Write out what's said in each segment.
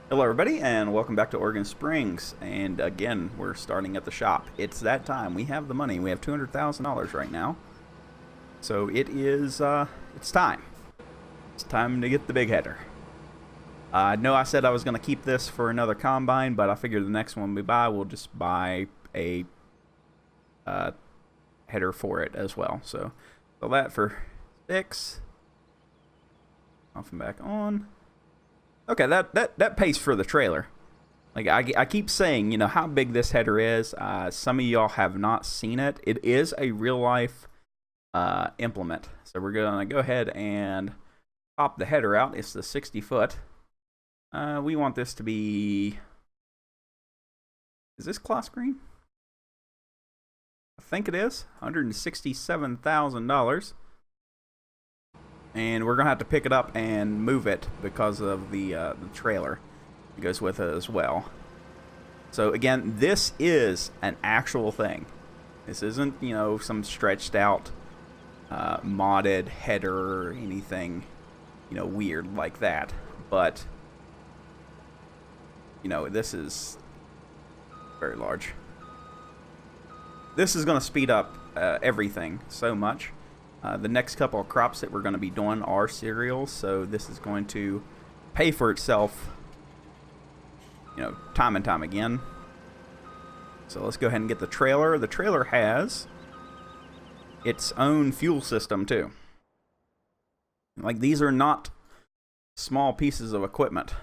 Hello, everybody, and welcome back to Oregon Springs. And again, we're starting at the shop. It's that time. We have the money. We have $200,000 right now. So it is, it's time. It's time to get the big header. I know I said I was going to keep this for another combine, but I figured the next one we buy, we'll just buy a header for it as well. So that for 6. Off and back on. Okay, that pays for the trailer. Like I keep saying, you know, how big this header is. Some of y'all have not seen it. It is a real life implement. So we're gonna go ahead and pop the header out. It's the 60 foot. We want this to be. Is this cloth green? I think it is. $167,000. And we're going to have to pick it up and move it because of the trailer that goes with it as well. So again, this is an actual thing. This isn't, you know, some stretched out modded header or anything, you know, weird like that. But, you know, this is very large. This is going to speed up everything so much. The next couple of crops that we're going to be doing are cereals, so this is going to pay for itself, you know, time and time again. So let's go ahead and get the trailer. The trailer has its own fuel system too. Like, these are not small pieces of equipment.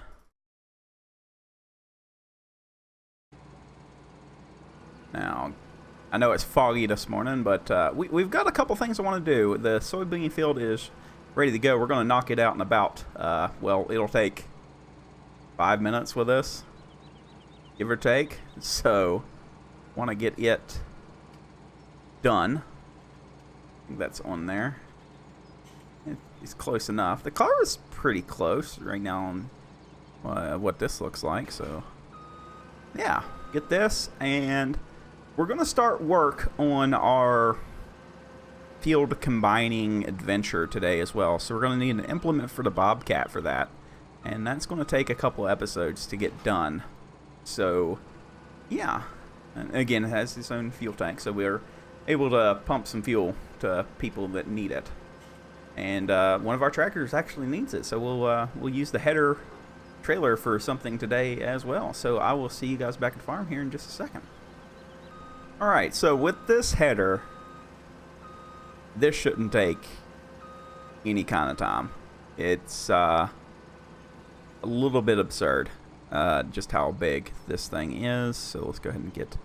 Now, I know it's foggy this morning, but we've got a couple things I want to do. The soybean field is ready to go. We're going to knock it out in about, well, it'll take 5 minutes with this, give or take. So, want to get it done. I think that's on there. It's close enough. The car is pretty close right now on what this looks like. So, yeah, get this, and we're going to start work on our field combining adventure today as well. So we're going to need an implement for the Bobcat for that. And that's going to take a couple episodes to get done. So, yeah. And again, it has its own fuel tank. So we're able to pump some fuel to people that need it. And one of our tractors actually needs it. So we'll use the header trailer for something today as well. So I will see you guys back at the farm here in just a second. Alright, so with this header, this shouldn't take any kind of time. It's a little bit absurd just how big this thing is. So let's go ahead and get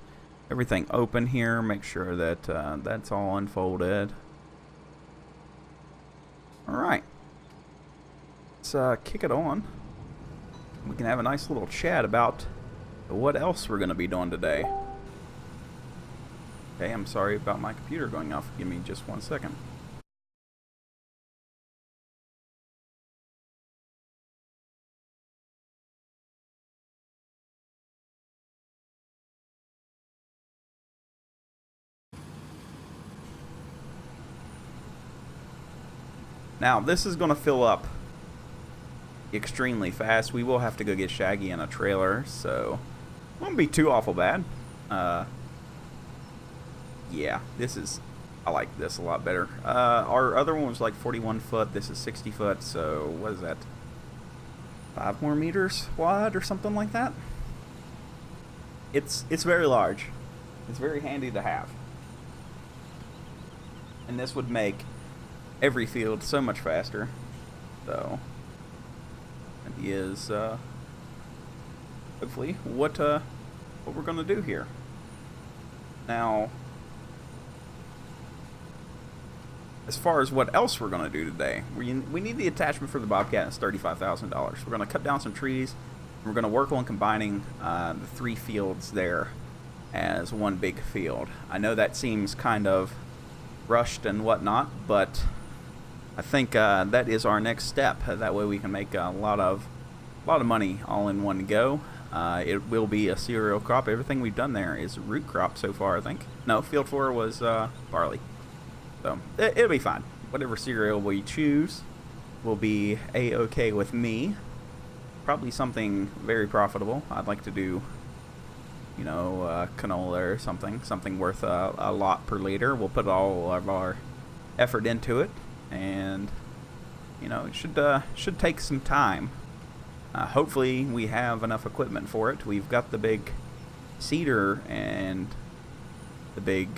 everything open here. Make sure that that's all unfolded. Alright. Let's kick it on. We can have a nice little chat about what else we're going to be doing today. Okay, I'm sorry about my computer going off. Give me just 1 second. Now, this is going to fill up extremely fast. We will have to go get Shaggy in a trailer, so it won't be too awful bad. Yeah, I like this a lot better. Our other one was like 41 foot. This is 60 foot. So what is that? 5 more meters wide or something like that. It's very large. It's very handy to have. And this would make every field so much faster. So that is hopefully what we're gonna do here. Now, as far as what else we're going to do today, we need the attachment for the Bobcat. It's $35,000. We're going to cut down some trees. We're going to work on combining the 3 fields there as one big field. I know that seems kind of rushed and whatnot, but I think that is our next step. That way we can make a lot of money all in one go. It will be a cereal crop. Everything we've done there is root crop so far, I think. No, field 4 was barley. So, it'll be fine. Whatever cereal we choose will be A-okay with me. probably something very profitable. I'd like to do, you know, canola or something worth a lot per liter. We'll put all of our effort into it, and you know, it should take some time. Hopefully we have enough equipment for it. We've got the big seeder and the big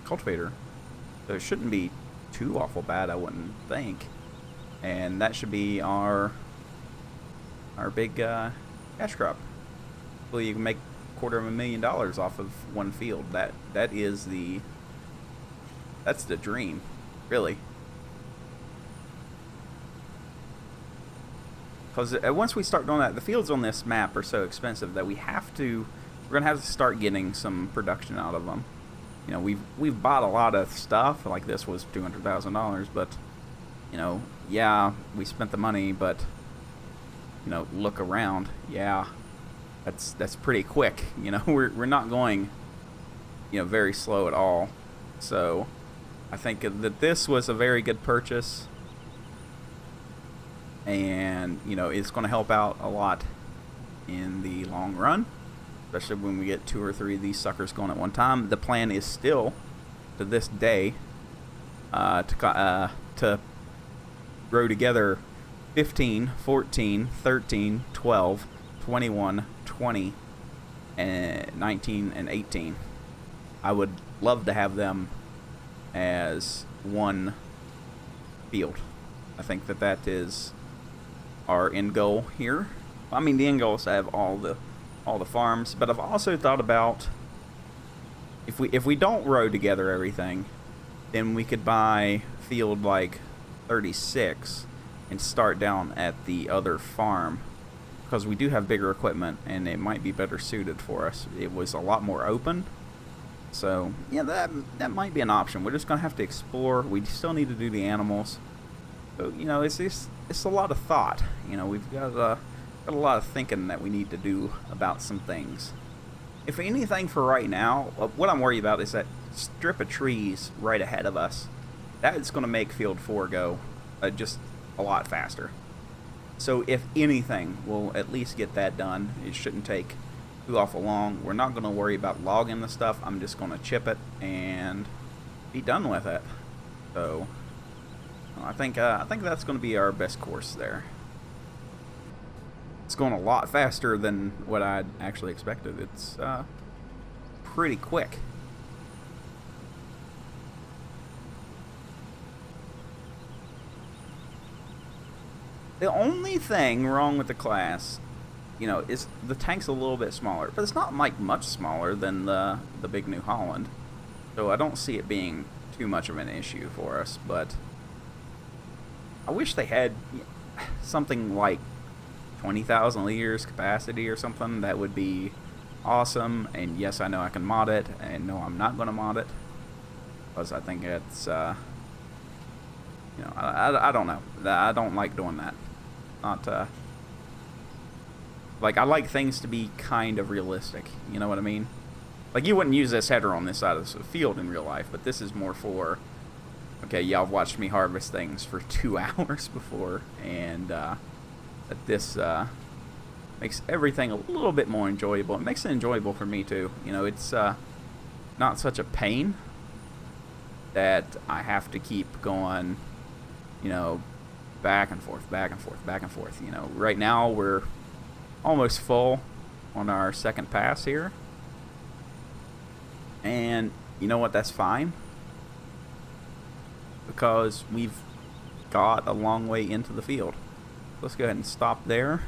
cultivator, so it shouldn't be too awful bad, I wouldn't think. And that should be our big cash crop. Well, you can make $250,000 off of one field. That's the dream, really. Because once we start doing that, the fields on this map are so expensive that we're gonna have to start getting some production out of them. You know, we've bought a lot of stuff. Like this was $200,000, but you know, yeah, we spent the money, but you know, look around. Yeah, that's pretty quick. You know, we're not going, you know, very slow at all. So I think that this was a very good purchase, and you know, it's going to help out a lot in the long run, especially when we get 2 or 3 of these suckers going at one time. The plan is still, to this day, to grow together 15, 14, 13, 12, 21, 20, and 19, and 18. I would love to have them as one field. I think that is our end goal here. I mean, the end goal is to have all the farms, but I've also thought about if we don't row together everything, then we could buy field like 36 and start down at the other farm, because we do have bigger equipment and it might be better suited for us. It was a lot more open, so yeah, that might be an option. We're just gonna have to explore. We still need to do the animals, so you know, it's a lot of thought. You know, we've got a lot of thinking that we need to do about some things. If anything, for right now, what I'm worried about is that strip of trees right ahead of us. That's going to make Field 4 go just a lot faster. So if anything, we'll at least get that done. It shouldn't take too awful long. We're not going to worry about logging the stuff. I'm just going to chip it and be done with it. So I think that's going to be our best course there. It's going a lot faster than what I'd actually expected. It's pretty quick. The only thing wrong with the class, you know, is the tank's a little bit smaller, but it's not like much smaller than the big New Holland, so I don't see it being too much of an issue for us. But I wish they had something like 20,000 liters capacity or something. That would be awesome. And yes, I know I can mod it, and no, I'm not going to mod it, because I think it's you know, I don't know. I don't like doing that. Not like, I like things to be kind of realistic. You know what I mean? Like, you wouldn't use this header on this side of the field in real life, but this is more for, okay, y'all watched me harvest things for 2 hours before, and that this makes everything a little bit more enjoyable. It makes it enjoyable for me too. You know, it's not such a pain that I have to keep going, you know, back and forth, back and forth, back and forth. You know, right now we're almost full on our second pass here, and you know what, that's fine, because we've got a long way into the field. Let's go ahead and stop there,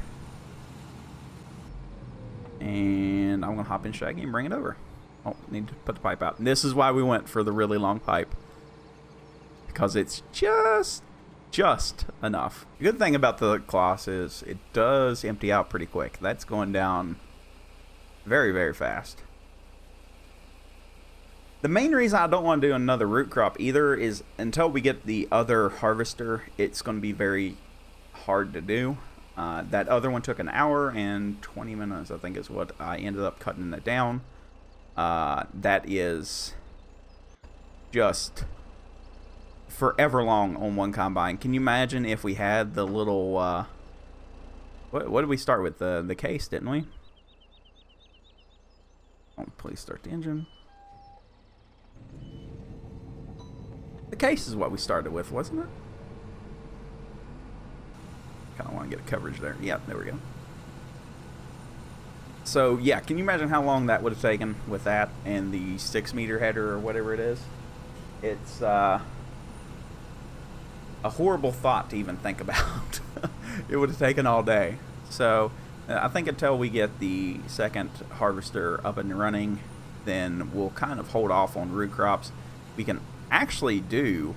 and I'm gonna hop in Shaggy and bring it over. Oh, need to put the pipe out. And this is why we went for the really long pipe, because it's just enough. The good thing about the Kloss is it does empty out pretty quick. That's going down very, very fast. The main reason I don't want to do another root crop either is until we get the other harvester, it's going to be very hard to do. That other one took 1 hour and 20 minutes, I think is what I ended up cutting it down. That is just forever long on one combine. Can you imagine if we had the little What did we start with? The case, didn't we? Oh, please start the engine. The case is what we started with, wasn't it? Kind of want to get a coverage there. Yeah, there we go. So, yeah, can you imagine how long that would have taken with that and the 6-meter header or whatever it is? It's a horrible thought to even think about. It would have taken all day. So, I think until we get the second harvester up and running, then we'll kind of hold off on root crops. We can actually do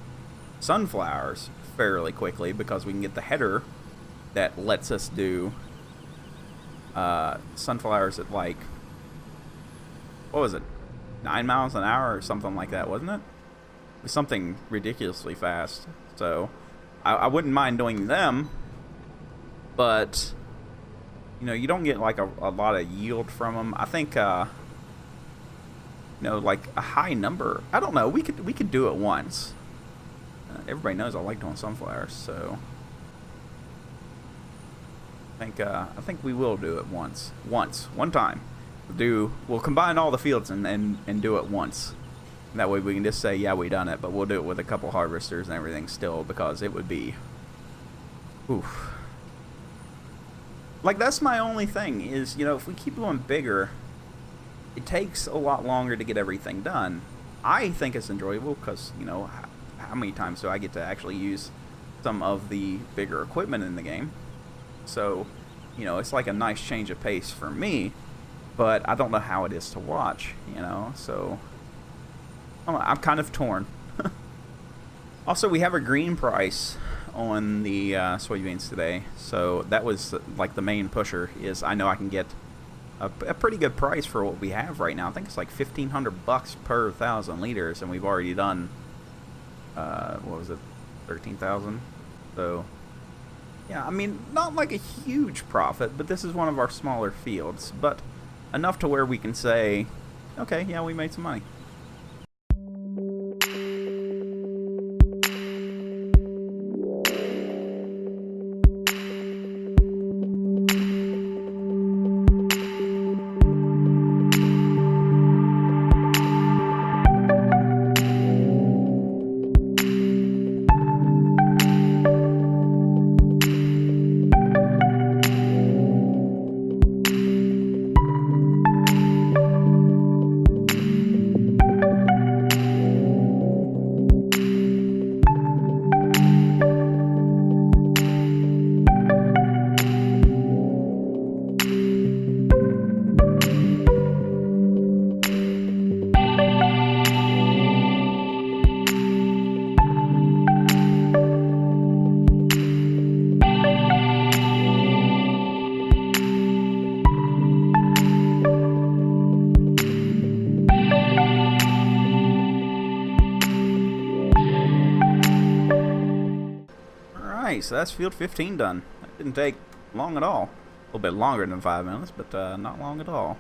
sunflowers fairly quickly because we can get the header that lets us do sunflowers at, like, what was it, 9 miles an hour or something like that, wasn't it? It was something ridiculously fast. So I wouldn't mind doing them, but you know, you don't get like a lot of yield from them. I think you know, like a high number, I don't know, we could do it once. Everybody knows I like doing sunflowers, so I think we will do it one time. We'll combine all the fields and do it once. And that way we can just say, yeah, we done it, but we'll do it with a couple harvesters and everything still, because it would be, oof. Like, that's my only thing is, you know, if we keep going bigger, it takes a lot longer to get everything done. I think it's enjoyable because, you know, how many times do I get to actually use some of the bigger equipment in the game? So, you know, it's like a nice change of pace for me, but I don't know how it is to watch, you know, so I don't know, I'm kind of torn. Also, we have a green price on the soybeans today, so that was like the main pusher. Is I know I can get a pretty good price for what we have right now. I think it's like $1,500 per 1,000 liters, and we've already done what was it, 13,000. So yeah, I mean, not like a huge profit, but this is one of our smaller fields, but enough to where we can say, okay, yeah, we made some money. So that's field 15 done. That didn't take long at all. A little bit longer than 5 minutes, but not long at all.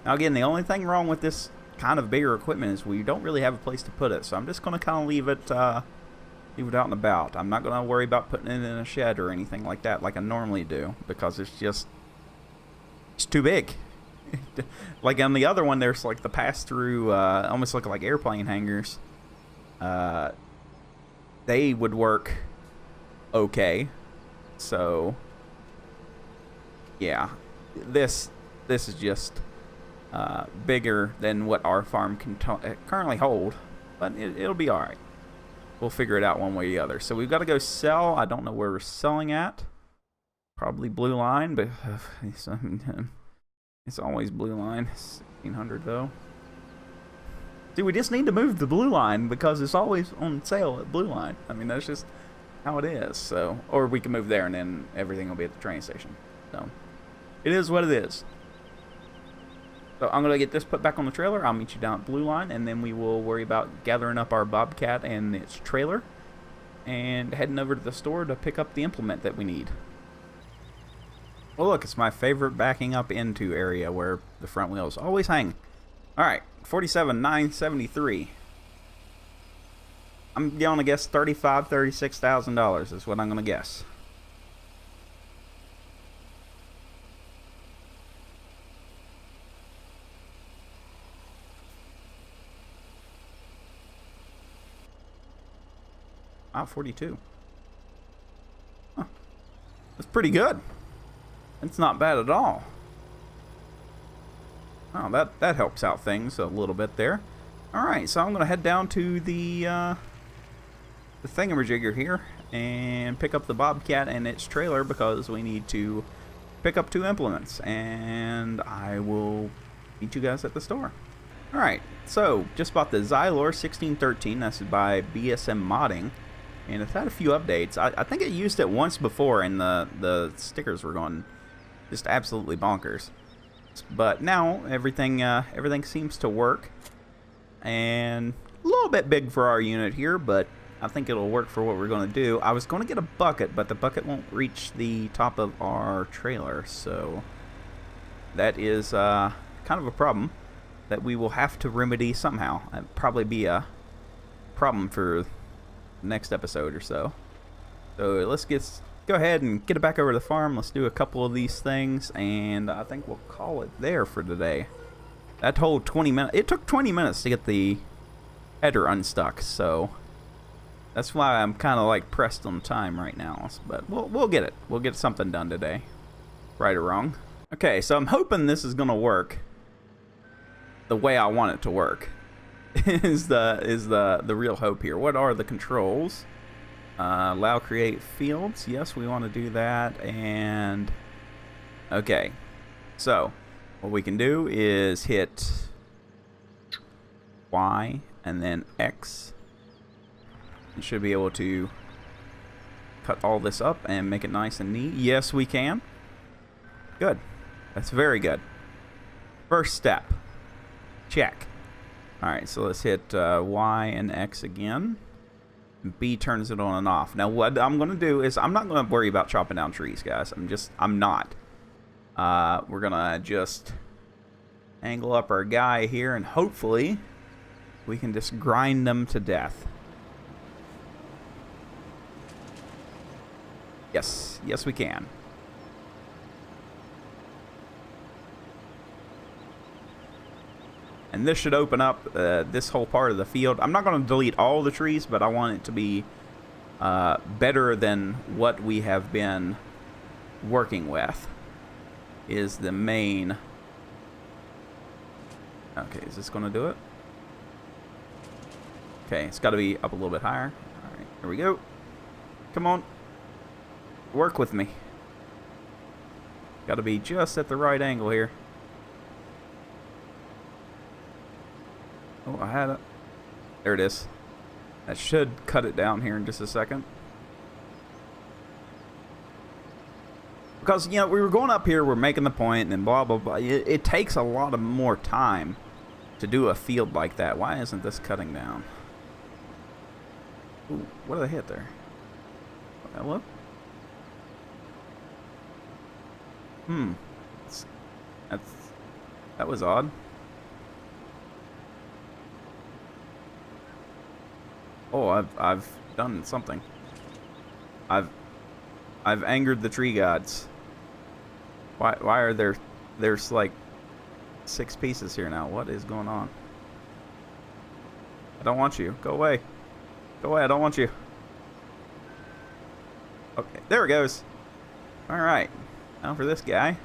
Now again, the only thing wrong with this kind of bigger equipment is we don't really have a place to put it. So I'm just going to kind of leave it out and about. I'm not going to worry about putting it in a shed or anything like that like I normally do, because it's too big. Like on the other one, there's like the pass-through, almost look like airplane hangars. They would work okay, so yeah, this is just bigger than what our farm can currently hold, but it'll be all right. We'll figure it out one way or the other. So we've got to go sell. I don't know where we're selling at. Probably Blue Line, but it's always Blue Line. 1,600 though. See, we just need to move the Blue Line because it's always on sale at Blue Line. I mean, that's just how it is. So, or we can move there and then everything will be at the train station. So it is what it is. So I'm gonna get this put back on the trailer. I'll meet you down at Blue Line, and then we will worry about gathering up our Bobcat and its trailer and heading over to the store to pick up the implement that we need. Well, look, it's my favorite backing up into area where the front wheels always hang. All right, 47,973. I'm going to guess $36,000 is what I'm going to guess. Wow, 42. Huh. That's pretty good. It's not bad at all. Oh, that helps out things a little bit there. All right, so I'm going to head down to the thingamajigger here and pick up the Bobcat and its trailer because we need to pick up 2 implements, and I will meet you guys at the store. All right, so just bought the Xylor 1613. That's by BSM Modding, and it's had a few updates. I think I used it once before, and the stickers were going just absolutely bonkers. But now everything seems to work, and a little bit big for our unit here, but I think it'll work for what we're going to do. I was going to get a bucket, but the bucket won't reach the top of our trailer, so that is kind of a problem that we will have to remedy somehow. That'll probably be a problem for the next episode or so. So let's go ahead and get it back over to the farm. Let's do a couple of these things, and I think we'll call it there for today. That whole 20 minutes, it took 20 minutes to get the header unstuck, so that's why I'm kind of like pressed on time right now. But we'll get it. We'll get something done today, right or wrong. Okay, so I'm hoping this is gonna work the way I want it to work. is the real hope here. What are the controls? Allow create fields. Yes, we want to do that. And okay, so what we can do is hit Y and then X. You should be able to cut all this up and make it nice and neat. Yes, we can. Good. That's very good. First step. Check. Alright, so let's hit Y and X again. B turns it on and off. Now what I'm going to do is I'm not going to worry about chopping down trees, guys. I'm not. We're going to just angle up our guy here, and hopefully we can just grind them to death. Yes. Yes, we can. And this should open up this whole part of the field. I'm not going to delete all the trees, but I want it to be better than what we have been working with is the main. Okay, is this going to do it? Okay, it's got to be up a little bit higher. All right, here we go. Come on. Work with me. Got to be just at the right angle here. Oh, I had it. There it is. That should cut it down here in just a second. Because, you know, we were going up here, we're making the point, and then blah, blah, blah. It takes a lot of more time to do a field like that. Why isn't this cutting down? Ooh, what did I hit there? Hello? That was odd. Oh, I've done something. I've angered the tree gods. Why are there's like 6 pieces here now? What is going on? I don't want you. Go away. Go away. I don't want you. Okay, there it goes. All right. Now for this guy.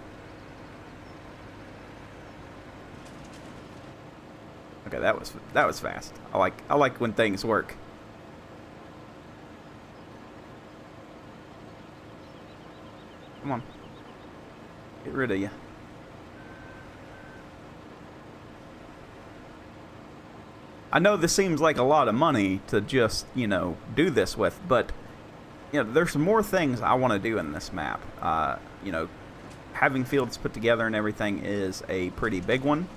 Okay, that was fast. I like when things work. Come on. Get rid of you. I know this seems like a lot of money to just, you know, do this with, but, you know, there's more things I want to do in this map. You know, having fields put together and everything is a pretty big one.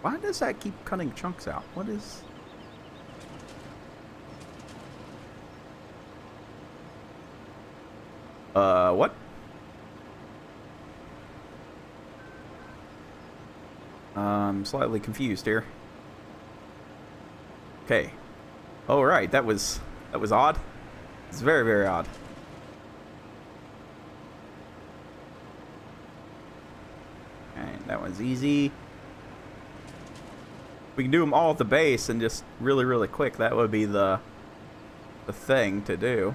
Why does that keep cutting chunks out? What is... what? I'm slightly confused here. Okay. Oh, right. That was odd. It's very, very odd. Alright, that one's easy. We can do them all at the base and just really, really quick. That would be the the thing to do.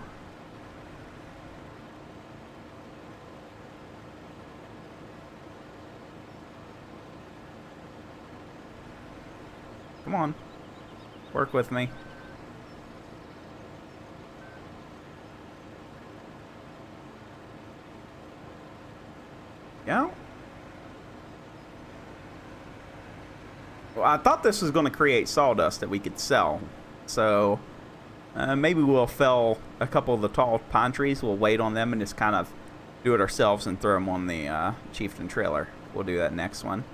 Come on. Work with me. Yeah. Well, I thought this was going to create sawdust that we could sell. So maybe we'll fell a couple of the tall pine trees. We'll wait on them and just kind of do it ourselves and throw them on the Chieftain trailer. We'll do that next one.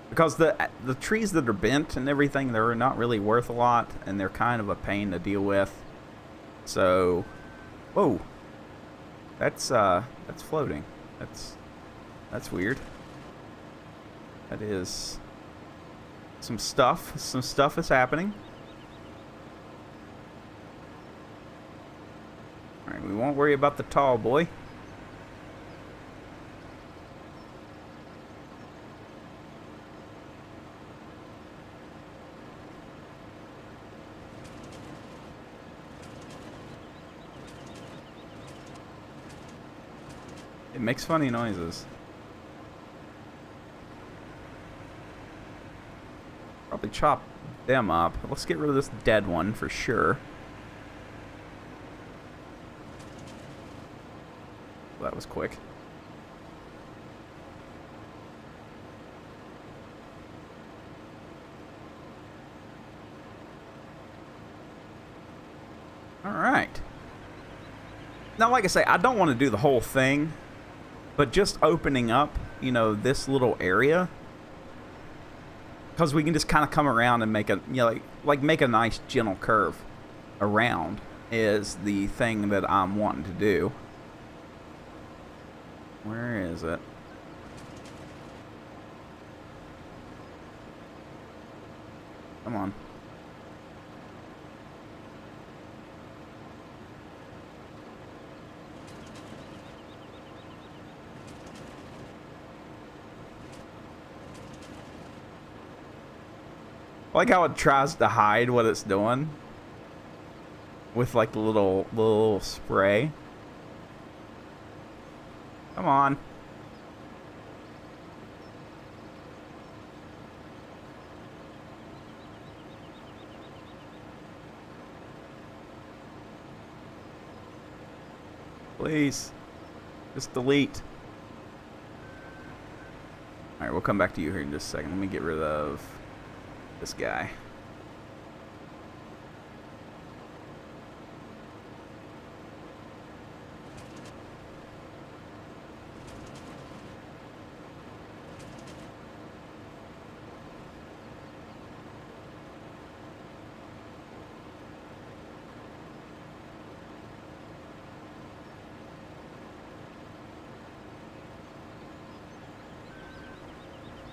Because the trees that are bent and everything, they're not really worth a lot, and they're kind of a pain to deal with. So, whoa, that's floating. That's weird. That is some stuff. Some stuff is happening. All right, we won't worry about the tall boy. It makes funny noises. Probably chop them up. Let's get rid of this dead one for sure. That was quick. All right. Now, like I say, I don't want to do the whole thing. But just opening up, you know, this little area, because we can just kind of come around and make a, you know, like make a nice gentle curve around is the thing that I'm wanting to do. Where is it? Come on. I like how it tries to hide what it's doing with like the little spray. Come on. Please. Just delete. Alright, we'll come back to you here in just a second. Let me get rid of this guy.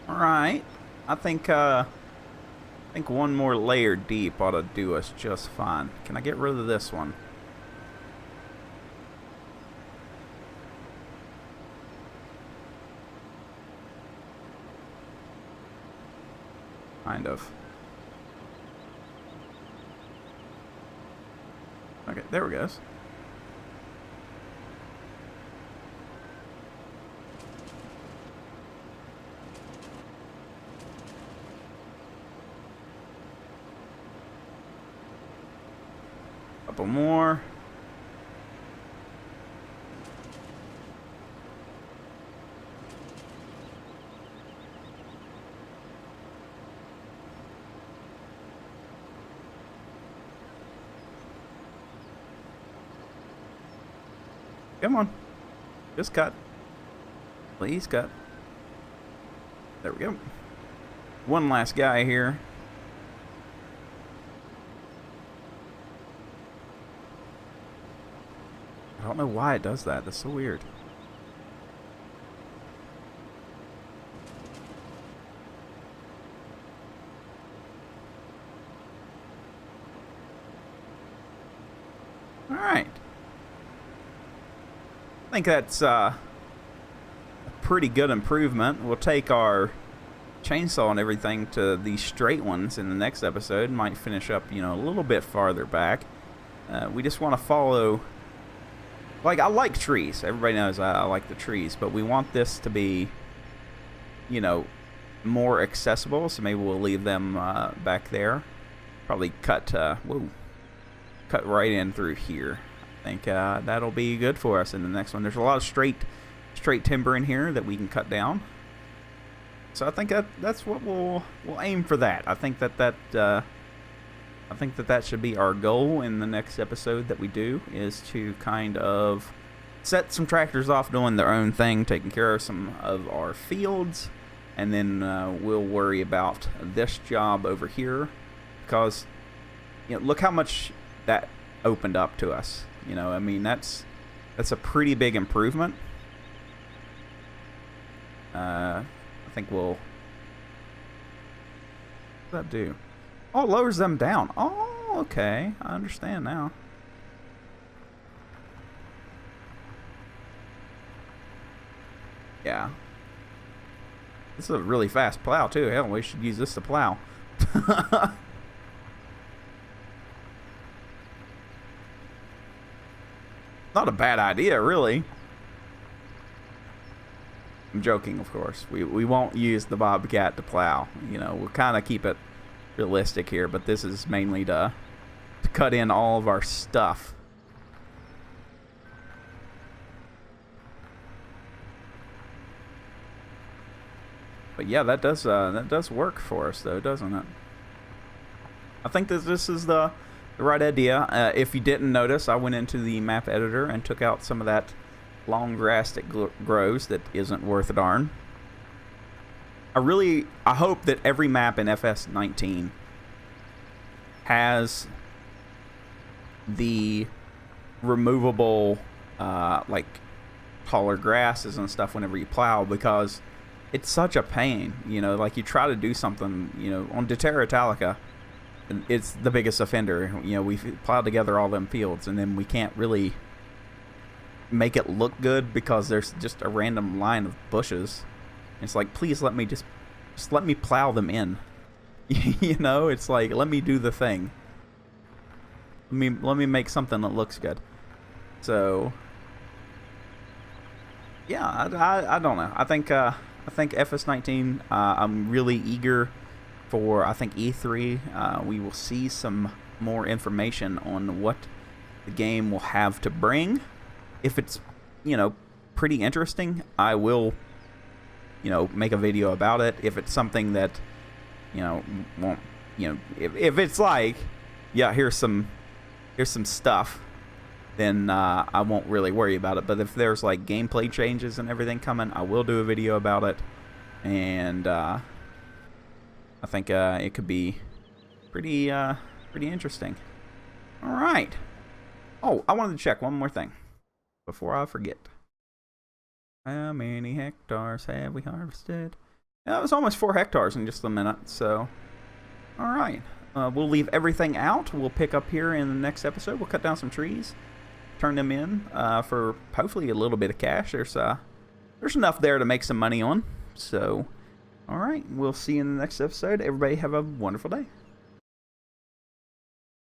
All right, I think one more layer deep ought to do us just fine. Can I get rid of this one? Kind of. Okay, there we go. Couple more. Come on. Just cut. Please cut. There we go. One last guy here. I don't know why it does that. That's so weird. All right. I think that's a pretty good improvement. We'll take our chainsaw and everything to these straight ones in the next episode. Might finish up, you know, a little bit farther back. We just want to follow. Like, I like trees. Everybody knows I like the trees, but we want this to be, you know, more accessible. So maybe we'll leave them back there. Probably cut right in through here. I think that'll be good for us in the next one. There's a lot of straight timber in here that we can cut down. So I think that's what we'll aim for. That I think that should be our goal in the next episode that we do, is to kind of set some tractors off doing their own thing, taking care of some of our fields, and then we'll worry about this job over here, because look how much that opened up to us. I mean, that's a pretty big improvement. I think we'll. What does that do? Oh, it lowers them down. Oh, okay. I understand now. Yeah. This is a really fast plow, too. Hell, we should use this to plow. Not a bad idea, really. I'm joking, of course. We won't use the Bobcat to plow. We'll kind of keep it realistic here, but this is mainly to cut in all of our stuff. But yeah, that does work for us, though, doesn't it? I think that this is the right idea. If you didn't notice, I went into the map editor and took out some of that long grass that grows that isn't worth a darn. I hope that every map in FS19 has the removable like taller grasses and stuff whenever you plow, because it's such a pain. Like, you try to do something, on Terra Italica, it's the biggest offender. We've plowed together all them fields, and then we can't really make it look good because there's just a random line of bushes. It's like, please let me just let me plow them in. It's like, let me do the thing. Let me make something that looks good. So yeah, I don't know. I think FS19. I'm really eager for. I think E3. We will see some more information on what the game will have to bring. If it's pretty interesting, I will make a video about it. If it's something that won't, if it's like, yeah, here's some stuff, then I won't really worry about it. But if there's like gameplay changes and everything coming, I will do a video about it. And I think it could be pretty interesting. All right. Oh, I wanted to check one more thing before I forget. How many hectares have we harvested? It was almost 4 hectares in just a minute. So, all right. We'll leave everything out. We'll pick up here in the next episode. We'll cut down some trees, turn them in for hopefully a little bit of cash. There's enough there to make some money on. So, all right. We'll see you in the next episode. Everybody have a wonderful day.